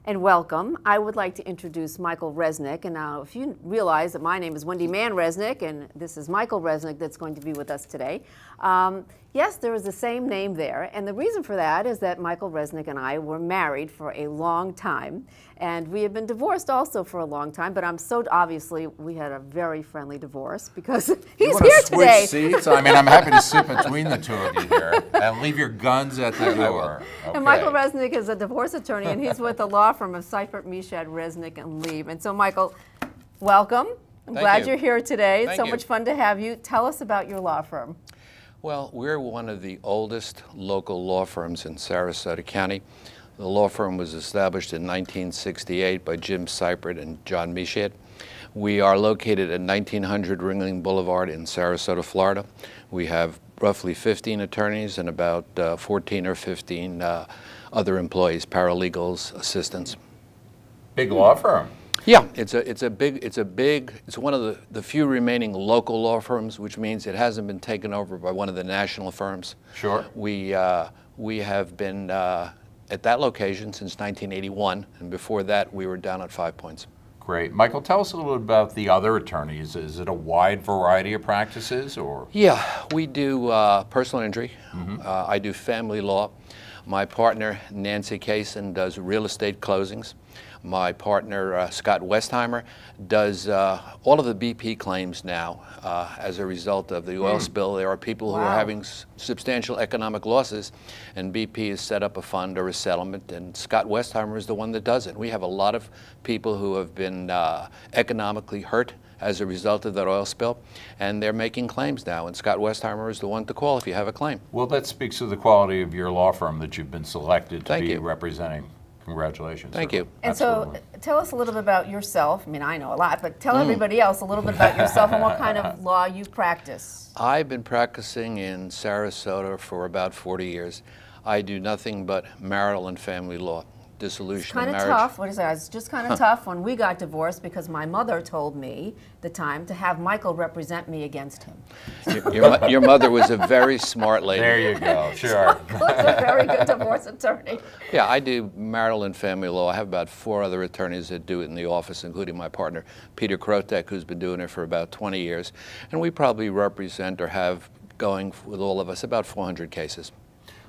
and welcome. I would like to introduce Michael Resnick. And now, if you realize that my name is Wendy Mann Resnick, and this is Michael Resnick that's going to be with us today. Yes, there is the same name there, and the reason for that is that Michael Resnick and I were married for a long time, and we have been divorced also for a long time, but obviously, we had a very friendly divorce because he's here today. Switch seats? I mean, I'm happy to sit between the two of you here and leave your guns at the door. Okay. And Michael Resnick is a divorce attorney, and he's with the law firm of Syprett, Meshad, Resnick, and Lieb. And so, Michael, welcome. I'm glad you're here today. It's so much fun to have you. Tell us about your law firm. Well, we're one of the oldest local law firms in Sarasota County. The law firm was established in 1968 by Jim Syprett and John Meshad. We are located at 1900 Ringling Boulevard in Sarasota, Florida. We have roughly 15 attorneys and about 14 or 15 other employees, paralegals, assistants. Big law firm. Yeah, it's one of the few remaining local law firms, which means it hasn't been taken over by one of the national firms. Sure. We have been at that location since 1981, and before that we were down at 5 Points. Great. Michael, tell us a little bit about the other attorneys. Is it a wide variety of practices, or? Yeah, we do personal injury. I do family law. My partner, Nancy Kaysen, does real estate closings. My partner, Krotec Westheimer, does all of the BP claims now as a result of the oil spill. There are people who are having substantial economic losses, and BP has set up a fund or a settlement, and Krotec Westheimer is the one that does it. We have a lot of people who have been economically hurt as a result of that oil spill, and they're making claims now, and Krotec Westheimer is the one to call if you have a claim. Well, that speaks to the quality of your law firm that you've been selected to be representing. Congratulations. Thank you. And so tell us a little bit about yourself. I mean, I know a lot, but tell everybody else a little bit about yourself and what kind of law you practice. I've been practicing in Sarasota for about 40 years. I do nothing but marital and family law. Dissolution of marriage. Kind of tough. What is that? It's just kind of tough when we got divorced because my mother told me the time to have Michael represent me against him. Your mother was a very smart lady. There you go. Sure. Michael is a very good divorce attorney. Yeah, I do marital and family law. I have about 4 other attorneys that do it in the office, including my partner, Peter Krotec, who's been doing it for about 20 years. And we probably represent or have going with all of us about 400 cases.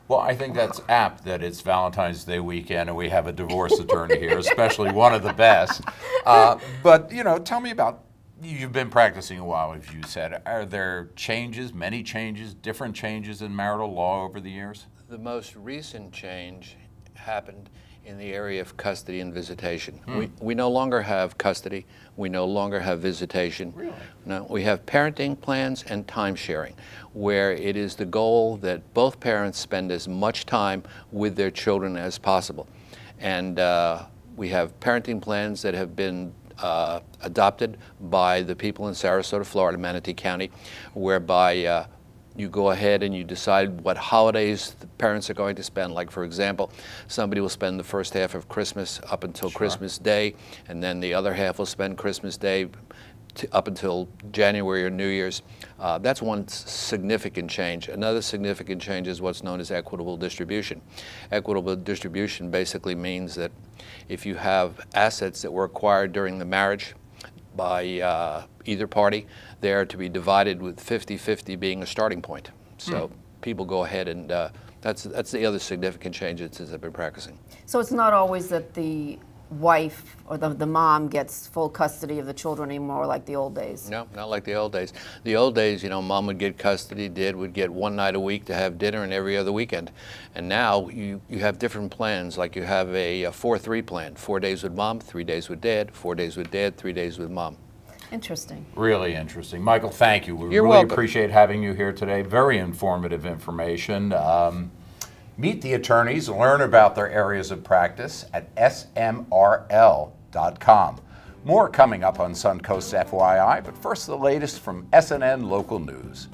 Well, I think that's apt that it's Valentine's Day weekend and we have a divorce attorney here, especially one of the best. But, you know, tell me about, you've been practicing a while, as you said. Are there changes, many changes, different changes in marital law over the years? The most recent change happened in the area of custody and visitation. We no longer have custody. We no longer have visitation. Really? No, we have parenting plans and time sharing, where it is the goal that both parents spend as much time with their children as possible. And we have parenting plans that have been adopted by the people in Sarasota, Florida, Manatee County, whereby you go ahead and you decide what holidays the parents are going to spend. Like, for example, somebody will spend the first half of Christmas up until Christmas Day, and then the other half will spend Christmas Day up until January or New Year's. That's one significant change. Another significant change is what's known as equitable distribution. Equitable distribution basically means that if you have assets that were acquired during the marriage by either party, they are to be divided with 50-50 being a starting point. So people go ahead and that's the other significant change since I've been practicing. So it's not always that the wife or the mom gets full custody of the children anymore like the old days? No, not like the old days. The old days, you know, mom would get custody, dad would get one night a week to have dinner and every other weekend. And now you have different plans, like you have a 4-3 plan, 4 days with mom, 3 days with dad, 4 days with dad, 3 days with mom. Interesting. Really interesting. Michael, thank you. We You're really welcome. appreciate having you here today. Very informative information. Meet the attorneys, learn about their areas of practice at smrl.com. More coming up on Suncoast FYI, but first the latest from SNN Local News.